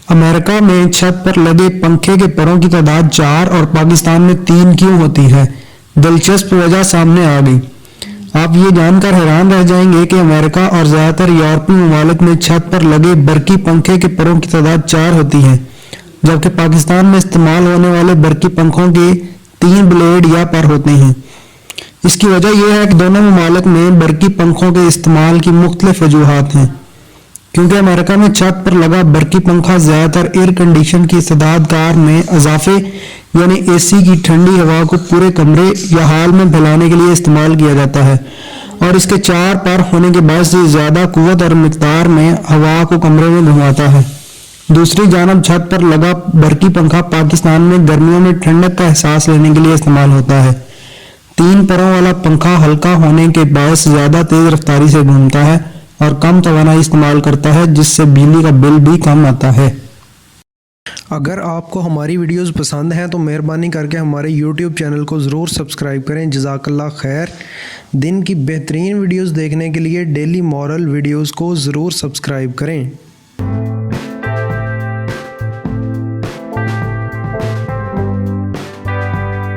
America में छत पर लगे पंखे के परों की तादाद 4 और पाकिस्तान में 3 क्यों होती है? दिलचस्प वजह सामने आ गई। आप ये जानकर हैरान रह जाएंगे कि अमेरिका और ज़्यादातर यूरोपीय ममालिक में छत पर लगे बरकी पंखे के परों की तादाद 4 होती है, जबकि पाकिस्तान में इस्तेमाल होने वाले बरकी पंखों के 3 ब्लेड या पर होते हैं। इसकी वजह यह है कि दोनों ममालिक में बरकी पंखों के इस्तेमाल की मुख्तलिफ वजूहात हैं। क्योंकि अमेरिका में छत पर लगा बरकी पंखा ज़्यादातर एयर कंडीशन की इस्तेदाद कार में इजाफे यानी एसी की ठंडी हवा को पूरे कमरे या हाल में फैलाने के लिए इस्तेमाल किया जाता है, और इसके 4 पर होने के बायस ये ज़्यादा कुव्वत और मिकदार में हवा को कमरे में घुमाता है। दूसरी जानब छत पर लगा बरकी पंखा पाकिस्तान में गर्मियों में ठंडक का एहसास लेने के लिए इस्तेमाल होता है। 3 परों वाला पंखा हल्का होने के बायस ज़्यादा तेज़ रफ्तारी से घूमता है और कम तवानाई इस्तेमाल करता है, जिससे बिजली का बिल भी कम आता है। अगर आपको हमारी वीडियोस पसंद हैं तो मेहरबानी करके हमारे YouTube चैनल को ज़रूर सब्सक्राइब करें। जज़ाकल्लाह खैर। दिन की बेहतरीन वीडियोस देखने के लिए डेली मॉरल वीडियोस को ज़रूर सब्सक्राइब करें।